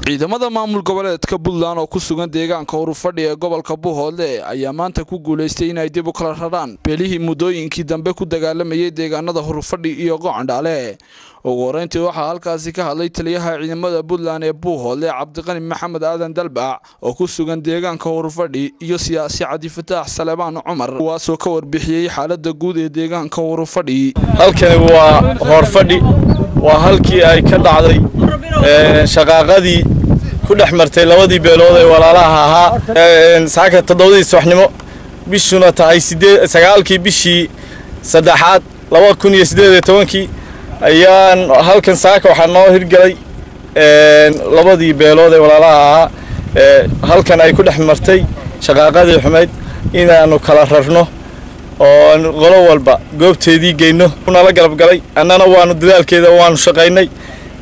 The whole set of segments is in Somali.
ciidamada maamul goboleedka Puntland oo ku sugan deegaanka Urufadhi ee gobolka Buhoodle ayaa maanta ku guuleystay in ay dib u kala raraan beelihii muddooyinkii dambe ku dagaalamayay deegaanada Urufadhi iyo Gocandale. ugu horeyntii waxaa halkaasi ka hadlay taliyaha ciidamada Puntland ee Buhoodle Cabdiqani Maxamed Aadan Dalbac oo ku sugan deegaanka Urufadhi iyo siyaasi Cadi Fataax Salebaan Cumar kuwaasoo ka warbixiyay xaaladda guud ee deegaanka Urufadhi. halkani waa Horfadhi waa halkii ay ka dhacday shaqaaqadii ku dhaxmartay labadii beelood ee walaalaha ahaa saaka 7 subaxnimo bishuna tahay 9 bishii saddexaad 2018 ayaan halkan saaka waxaa noo hirgalay labadii beelood ee walaalaha ahaa halkan ay ku dhaxmartay shaqaaqadii xumeyd inaanu kala rarno oo qolo walba goobteedii geyno nala galab galay annana waanu dadaalkeeda waanu shaqaynay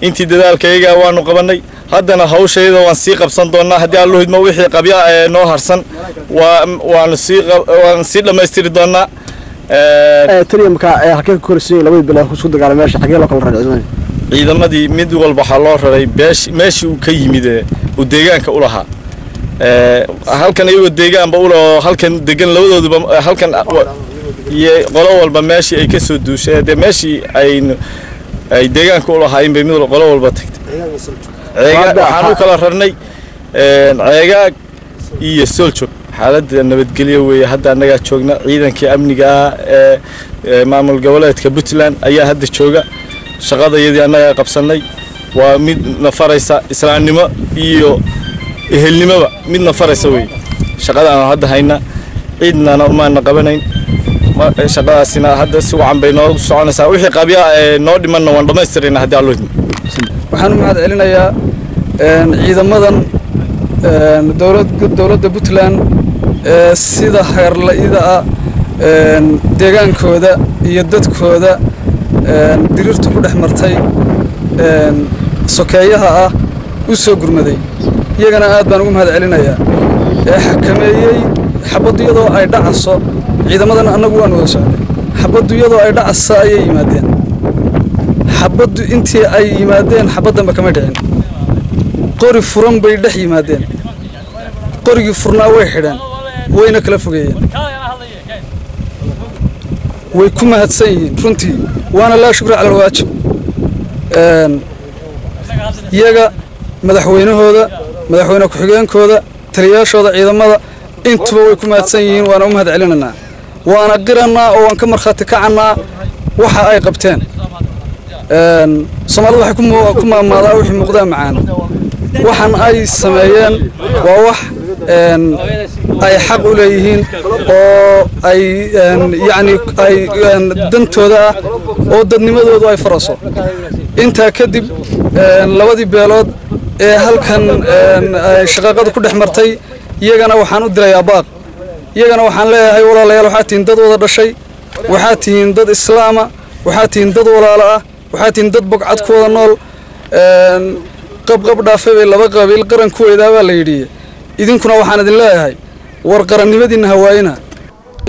intii dadaalkayga waanu qabanay haddana hawsheeda waan sii qabsan doonaa haddii aan luhidmo wixii qabya ee noo harsan waanu sii dhamaystiri doonaa taliyaha halkee ku korsiin labadii bilood ku soo dagaalamay meesha xagee loo kala raray ciidamadii mid walba waxa loo raray meeshii uu ka yimid uu deegaanka u lahaa halkan iyagu deegaanba u loo halkan degan labadooduba halkan iyo qolo walba meeshii ay ka soo duushay meeshii ay deegaanka u lahaayeen bay mid qolo walba tagtay waxaan u kala rarnay ceegaag iyo Soljo xaaladda nabadgelyo weeye hadda anaga joogna ciidankii amniga ee maamul goboleedka Puntland ayaa hadda jooga shaqadayadii anaga qabsanay waa mid nafaraysa islaamnimo iyo ehelnimaba mid nafaraysa weeye shaqada aan hadda hayna ciidnana uma qabanayn shaqadaasina hadda si wacan bay noo soconaysaa wixii qabya noo dhimanna waan dhamaystirnaa hadda allo waxaan u mahad celinayaa ciidamadan dawladda Puntland sida xeerlayda deegaankooda iyo dadkooda dirirtu ku dhaxmartay sokeeyaha u soo gurmaday iyagana aad baan ugu mahad celinayaa xakameeyay xabadiyadoo ay dhacaso ciidamadan annagu waan wada socday xabadiyadoo ay dhacasa ayay yimaadeen xabadu intii ay yimaadeen xabadanba kama dhicin qori furan bay dhex yimaadeen qorigii furnaa way xidheen wayna kala fogeeyeen way ku mahadsan yihiin runtii waana laa shukra cala alwaajib iyaga madaxweynahooda madaxweyne ku-xigeenkooda taliyaashooda ciidamada intuba way ku mahadsan yihiin waana u mahad celinaynaa waana qiranaa oo waan ka markhaati kacannaa waxa ay qabteen Soomaalidu waxay ku maamaadaa wixii muuqdaa macaan waxan ay sameeyeen waa wax ay xaq u leeyihiin oo ay ay dantooda oo dadnimadoodu ay faraso inta kadib labadii beelood ee halkan shaqaaqadu ku dhaxmartay iyagana waxaan u dirayaa baaq iyagana waxaan leeyahay walaalayaal waxaad tihiin dad wada dhashay waxaad tihiin dad islaama waxaad tihiin dad walaalo ah waxaad tihiin dad bogcad ku wada nool qabqab dhaafay laba qabiil qaran ku weedaaba la yidhi idinkuna waxaan idin leeyahay war qarannimadiina hawaayina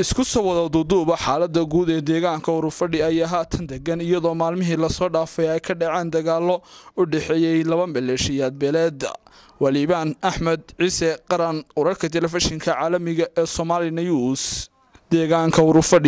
isku soo wada duuduuba xaaladda guud ee deegaanka Urufadhi ayaa haatan degan iyadoo maalmihii la soo dhaafay ay ka dhaceen dagaallo u dhaxeeyay laba maleeshiyaad beeleed Waliban Ahmed Ciise qaran wararka telefishinka caalamiga ee Somali News deegaanka Urufadhi